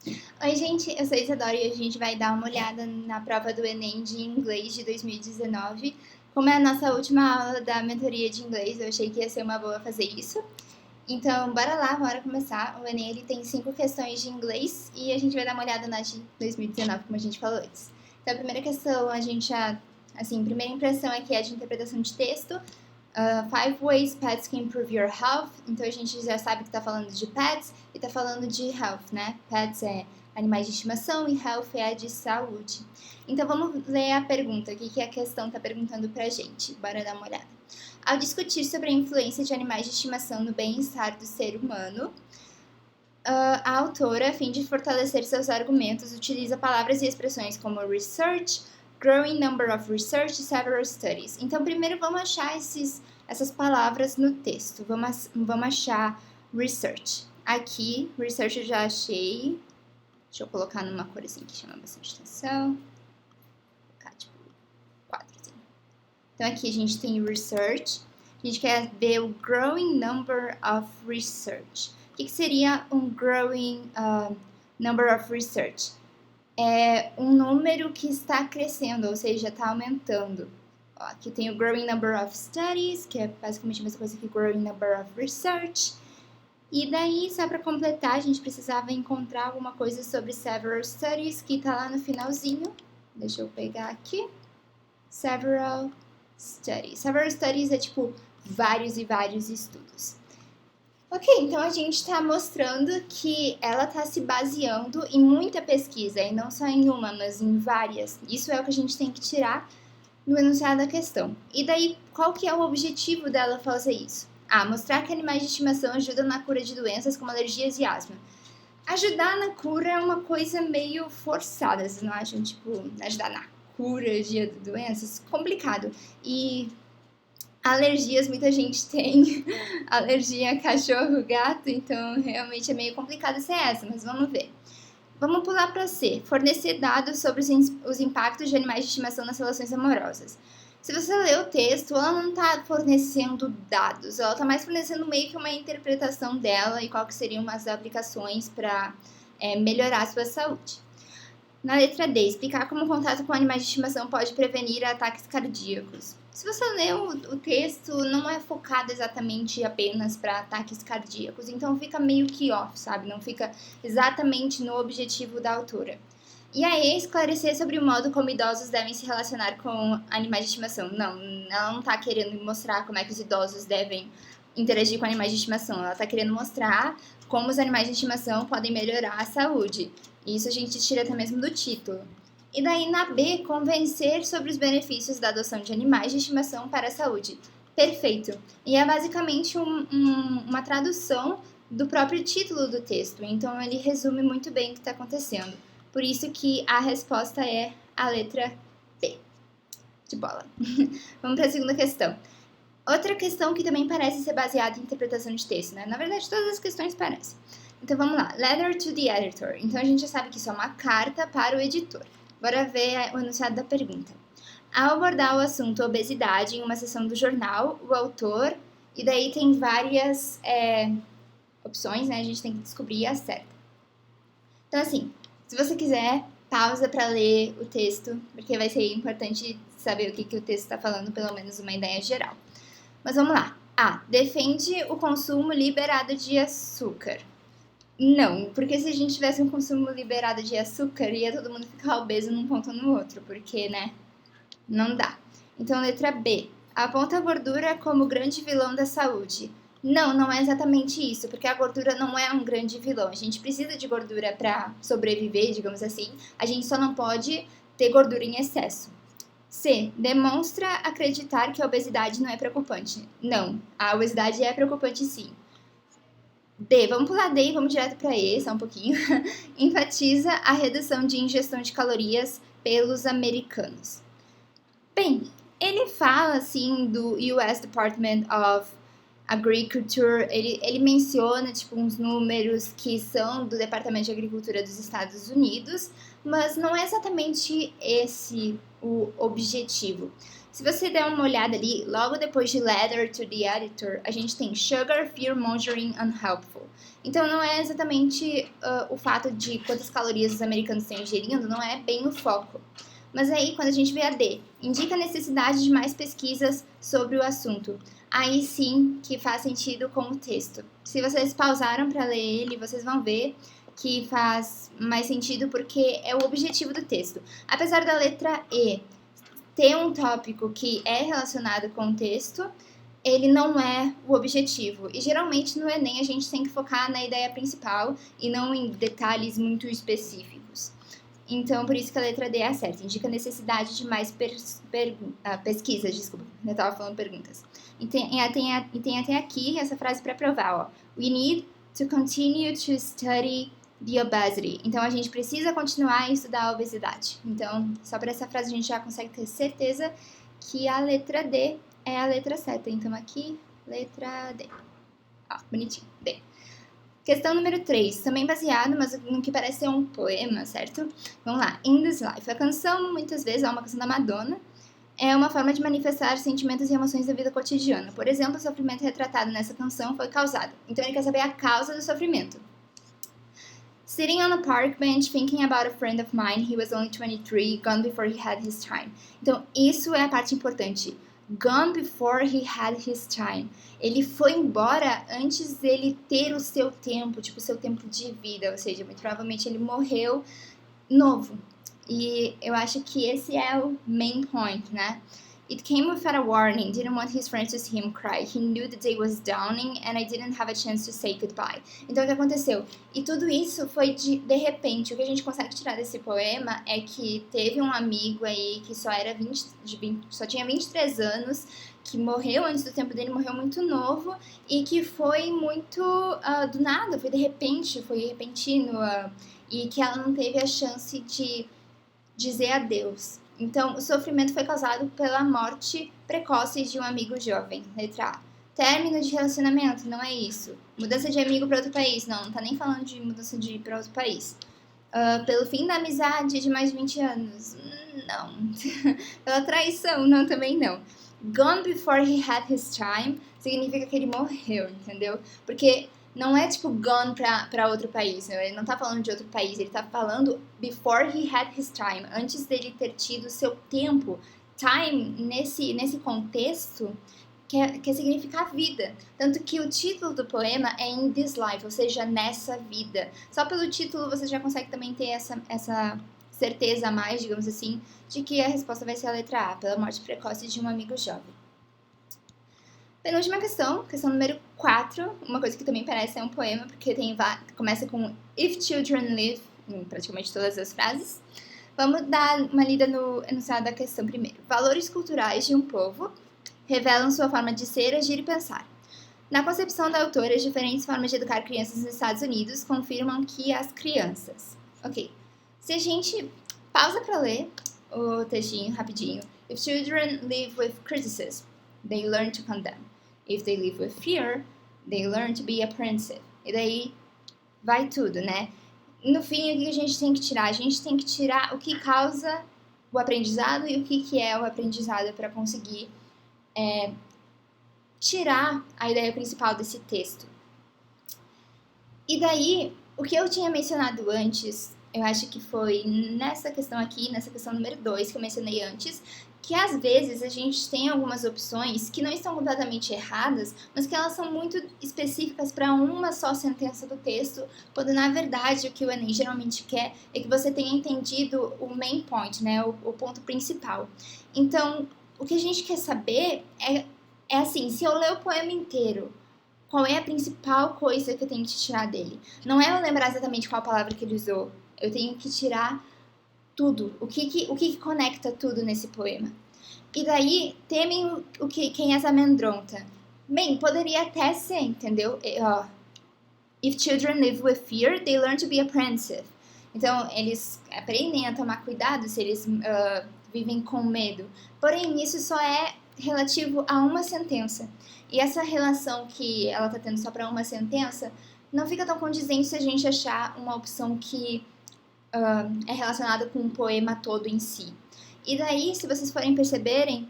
Oi, gente, eu sou a Isadora e a gente vai dar uma olhada na prova do Enem de inglês de 2019. Como é a nossa última aula da mentoria de inglês, eu achei que ia ser uma boa fazer isso. Então, bora lá, bora começar. O Enem ele tem 5 questões de inglês e a gente vai dar uma olhada nas de 2019, como a gente falou antes. Então, a primeira questão, a gente já, assim, primeira impressão aqui é de interpretação de texto. 5 ways pets can improve your health. Então a gente já sabe que tá falando de pets e tá falando de health, né? Pets é animais de estimação e health é a de saúde. Então vamos ler a pergunta, o que a questão tá perguntando pra gente. Bora dar uma olhada. Ao discutir sobre a influência de animais de estimação no bem-estar do ser humano, a autora, a fim de fortalecer seus argumentos, utiliza palavras e expressões como research, growing number of research, several studies. Então, primeiro vamos achar essas palavras no texto. Vamos achar research. Aqui, research eu já achei. Deixa eu colocar numa corzinha que chama bastante atenção. Vou colocar tipo 4 assim. Então, aqui a gente tem research. A gente quer ver o growing number of research. O que seria um growing number of research? É um número que está crescendo, ou seja, está aumentando. Ó, aqui tem o growing number of studies, que é basicamente a mesma coisa que growing number of research. E daí, só para completar, a gente precisava encontrar alguma coisa sobre several studies, que está lá no finalzinho. Deixa eu pegar aqui. Several studies. Several studies é tipo vários e vários estudos. Ok, então a gente está mostrando que ela está se baseando em muita pesquisa, e não só em uma, mas em várias. Isso é o que a gente tem que tirar no enunciado da questão. E daí, qual que é o objetivo dela fazer isso? Mostrar que animais de estimação ajudam na cura de doenças como alergias e asma. Ajudar na cura é uma coisa meio forçada, vocês não acham? Tipo, ajudar na cura de doenças? Complicado. E alergias, muita gente tem alergia a cachorro, gato, então realmente é meio complicado ser essa, mas vamos ver. Vamos pular para C. Fornecer dados sobre os impactos de animais de estimação nas relações amorosas. Se você ler o texto, ela não está fornecendo dados, ela está mais fornecendo meio que uma interpretação dela e qual que seriam as aplicações para melhorar a sua saúde. Na letra D, explicar como o contato com animais de estimação pode prevenir ataques cardíacos. Se você ler o texto, não é focado exatamente apenas para ataques cardíacos, então fica meio que off, sabe? Não fica exatamente no objetivo da autora. E aí, esclarecer sobre o modo como idosos devem se relacionar com animais de estimação. Não, ela não está querendo mostrar como é que os idosos devem interagir com animais de estimação. Ela está querendo mostrar como os animais de estimação podem melhorar a saúde. Isso a gente tira até mesmo do título. E daí na B, convencer sobre os benefícios da adoção de animais de estimação para a saúde. Perfeito. E é basicamente uma tradução do próprio título do texto. Então ele resume muito bem o que está acontecendo. Por isso que a resposta é a letra B. De bola. Vamos para a segunda questão. Outra questão que também parece ser baseada em interpretação de texto, né? Na verdade, todas as questões parecem. Então vamos lá. Letter to the editor. Então a gente já sabe que isso é uma carta para o editor. Bora ver o enunciado da pergunta. Ao abordar o assunto obesidade em uma sessão do jornal, o autor, e daí tem várias opções, né? A gente tem que descobrir a certa. Então assim, se você quiser, pausa para ler o texto, porque vai ser importante saber o que o texto está falando, pelo menos uma ideia geral. Mas vamos lá. A. Defende o consumo liberado de açúcar. Não, porque se a gente tivesse um consumo liberado de açúcar, ia todo mundo ficar obeso num ponto ou no outro, porque, né? Não dá. Então, letra B. Aponta a gordura como grande vilão da saúde. Não, não é exatamente isso, porque a gordura não é um grande vilão. A gente precisa de gordura para sobreviver, digamos assim. A gente só não pode ter gordura em excesso. C. Demonstra acreditar que a obesidade não é preocupante. Não, a obesidade é preocupante sim. D. Vamos pular D e vamos direto para E, só um pouquinho. Enfatiza a redução de ingestão de calorias pelos americanos. Bem, ele fala assim do US Department of agriculture, ele menciona, tipo, uns números que são do Departamento de Agricultura dos Estados Unidos, mas não é exatamente esse o objetivo. Se você der uma olhada ali, logo depois de letter to the editor, a gente tem sugar, fear-mongering, unhelpful. Então não é exatamente o fato de quantas calorias os americanos estão ingerindo, não é bem o foco. Mas aí, quando a gente vê a D, indica a necessidade de mais pesquisas sobre o assunto. Aí sim que faz sentido com o texto. Se vocês pausaram para ler ele, vocês vão ver que faz mais sentido porque é o objetivo do texto. Apesar da letra E ter um tópico que é relacionado com o texto, ele não é o objetivo. E geralmente no Enem a gente tem que focar na ideia principal e não em detalhes muito específicos. Então, por isso que a letra D é a certa. Indica a necessidade de mais pesquisas, desculpa, eu estava falando perguntas. E tem até aqui essa frase para provar, ó. We need to continue to study the obesity. Então, a gente precisa continuar a estudar a obesidade. Então, só por essa frase a gente já consegue ter certeza que a letra D é a letra certa. Então, aqui, letra D. Ó, bonitinho, D. Questão número 3, também baseado, mas no que parece ser um poema, certo? Vamos lá. In This Life. A canção, muitas vezes, é uma canção da Madonna. É uma forma de manifestar sentimentos e emoções da vida cotidiana. Por exemplo, o sofrimento retratado nessa canção foi causado. Então, ele quer saber a causa do sofrimento. Sitting on a park bench, thinking about a friend of mine, he was only 23, gone before he had his time. Então, isso é a parte importante. Gone before he had his time. Ele foi embora antes dele ter o seu tempo, tipo, o seu tempo de vida. Ou seja, muito provavelmente ele morreu novo. E eu acho que esse é o main point, né? It came without a warning, didn't want his friends to see him cry. He knew the day was dawning and I didn't have a chance to say goodbye. Então, o que aconteceu? E tudo isso foi de repente. O que a gente consegue tirar desse poema é que teve um amigo aí que só tinha 23 anos, que morreu antes do tempo dele, morreu muito novo e que foi muito do nada, foi de repente, foi repentino e que ela não teve a chance de dizer adeus. Então, o sofrimento foi causado pela morte precoce de um amigo jovem. Letra A. Término de relacionamento, não é isso. Mudança de amigo para outro país, não tá nem falando de mudança de para outro país. Pelo fim da amizade de mais de 20 anos, não. Pela traição, não, também não. Gone before he had his time significa que ele morreu, entendeu? Porque não é tipo gone pra outro país, né? Ele não tá falando de outro país, ele tá falando before he had his time, antes dele ter tido seu tempo. Time, nesse contexto, quer significar vida. Tanto que o título do poema é In This Life, ou seja, nessa vida. Só pelo título você já consegue também ter essa certeza a mais, digamos assim, de que a resposta vai ser a letra A, pela morte precoce de um amigo jovem. Penúltima questão número 4, uma coisa que também parece ser um poema, porque começa com If children live, em praticamente todas as frases. Vamos dar uma lida no enunciado da questão primeiro. Valores culturais de um povo revelam sua forma de ser, agir e pensar. Na concepção da autora, as diferentes formas de educar crianças nos Estados Unidos confirmam que as crianças... Ok, se a gente pausa para ler o textinho rapidinho. If children live with criticism, they learn to condemn. If they live with fear, they learn to be apprehensive. E daí vai tudo, né? No fim, o que a gente tem que tirar? A gente tem que tirar o que causa o aprendizado e o que é o aprendizado para conseguir tirar a ideia principal desse texto. E daí, o que eu tinha mencionado antes, eu acho que foi nessa questão aqui, nessa questão número 2 que eu mencionei antes, que às vezes a gente tem algumas opções que não estão completamente erradas, mas que elas são muito específicas para uma só sentença do texto, quando na verdade o que o Enem geralmente quer é que você tenha entendido o main point, né, o ponto principal. Então, o que a gente quer saber é assim, se eu ler o poema inteiro, qual é a principal coisa que eu tenho que tirar dele? Não é eu lembrar exatamente qual palavra que ele usou, eu tenho que tirar tudo, o que conecta tudo nesse poema. E daí, temem quem é amedronta. Bem, poderia até ser, entendeu? If children live with fear, they learn to be apprehensive. Então, eles aprendem a tomar cuidado se eles vivem com medo. Porém, isso só é relativo a uma sentença. E essa relação que ela tá tendo só para uma sentença não fica tão condizente se a gente achar uma opção que é relacionada com o poema todo em si. E daí, se vocês forem perceberem,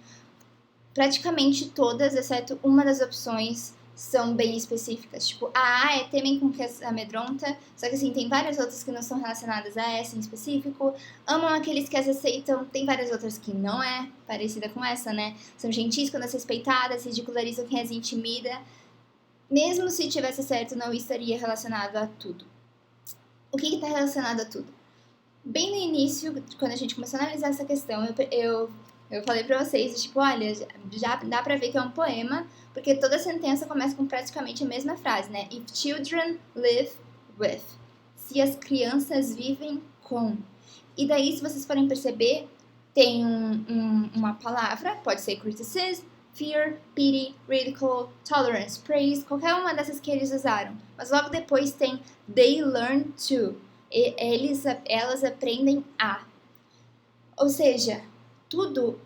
praticamente todas, exceto uma das opções, são bem específicas. Tipo, a A é temem com que as amedronta, só que assim, tem várias outras que não são relacionadas a essa em específico. Amam aqueles que as aceitam, tem várias outras que não é parecida com essa, né? São gentis quando as respeitadas, ridicularizam quem as intimida. Mesmo se tivesse certo, não estaria relacionado a tudo. O que está relacionado a tudo? Bem no início, quando a gente começou a analisar essa questão, eu falei pra vocês, tipo, olha, já dá pra ver que é um poema, porque toda sentença começa com praticamente a mesma frase, né? If children live with. Se as crianças vivem com. E daí, se vocês forem perceber, tem uma palavra, pode ser criticism, fear, pity, ridicule, tolerance, praise, qualquer uma dessas que eles usaram. Mas logo depois tem they learn to. Elas aprendem a. Ou seja, tudo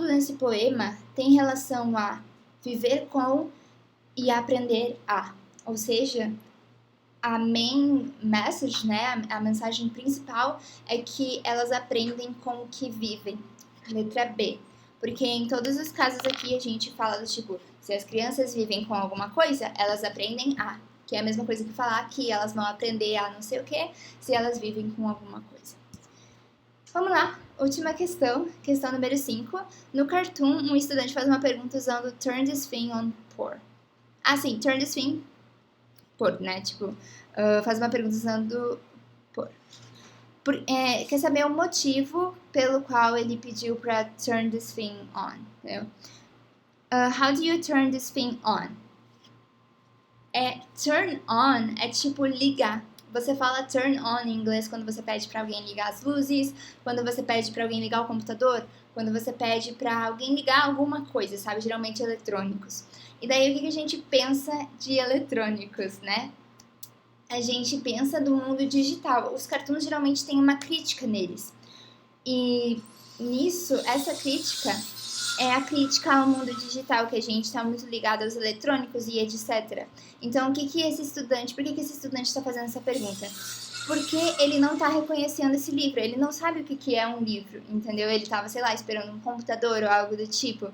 nesse poema tem relação a viver com e aprender a. Ou seja, a main message, né, a mensagem principal é que elas aprendem com o que vivem. Letra B. Porque em todos os casos aqui a gente fala do tipo, se as crianças vivem com alguma coisa, elas aprendem a. Que é a mesma coisa que falar que elas vão aprender a não sei o que se elas vivem com alguma coisa. Vamos lá, última questão número 5. No cartoon, um estudante faz uma pergunta usando turn this thing on por. Ah, sim, turn this thing por, né? Tipo, faz uma pergunta usando por. Quer saber o motivo pelo qual ele pediu pra turn this thing on, entendeu? How do you turn this thing on? Turn on é tipo ligar. Você fala turn on em inglês quando você pede pra alguém ligar as luzes, quando você pede pra alguém ligar o computador, quando você pede pra alguém ligar alguma coisa, sabe? Geralmente eletrônicos. E daí o que a gente pensa de eletrônicos, né? A gente pensa do mundo digital. Os cartoons geralmente têm uma crítica neles. E nisso, essa crítica é a crítica ao mundo digital, que a gente está muito ligado aos eletrônicos e etc. Então, por que esse estudante está fazendo essa pergunta? Porque ele não está reconhecendo esse livro, ele não sabe o que é um livro, entendeu? Ele estava, sei lá, esperando um computador ou algo do tipo.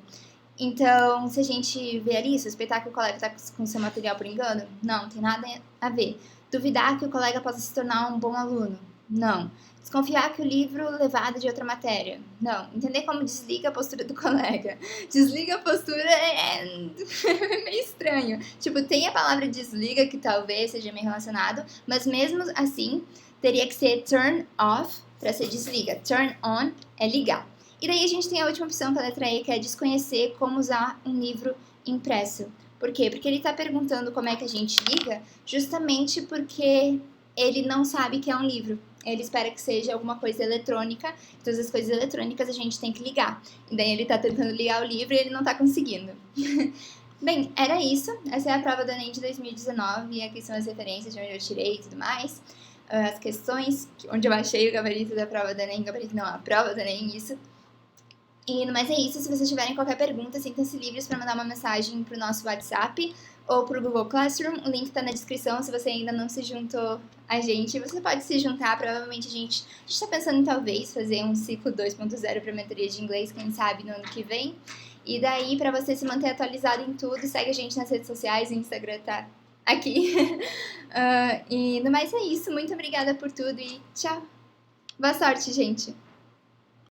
Então, se a gente vê ali, suspeitar que o colega está com seu material por engano, não tem nada a ver. Duvidar que o colega possa se tornar um bom aluno, não. Desconfiar que o livro levado de outra matéria, não. Entender como desliga a postura do colega. Desliga a postura é meio estranho. Tipo, tem a palavra desliga, que talvez seja meio relacionado, mas mesmo assim, teria que ser turn off para ser desliga. Turn on é ligar. E daí a gente tem a última opção, que é a letra E, que é desconhecer como usar um livro impresso. Por quê? Porque ele está perguntando como é que a gente liga, justamente porque ele não sabe que é um livro. Ele espera que seja alguma coisa eletrônica, todas as coisas eletrônicas a gente tem que ligar. E daí ele tá tentando ligar o livro e ele não tá conseguindo. Bem, era isso. Essa é a prova do Enem de 2019 e aqui são as referências de onde eu tirei e tudo mais. As questões, onde eu achei o gabarito da prova do Enem, a prova do Enem, isso. E no mais é isso. Se vocês tiverem qualquer pergunta, sintam-se livres para mandar uma mensagem pro nosso WhatsApp ou pro Google Classroom. O link tá na descrição. Se você ainda não se juntou a gente, você pode se juntar. Provavelmente a gente tá pensando em talvez fazer um ciclo 2.0 para mentoria de inglês, quem sabe no ano que vem. E daí, para você se manter atualizado em tudo, segue a gente nas redes sociais. O Instagram tá aqui. E no mais é isso. Muito obrigada por tudo e tchau. Boa sorte, gente!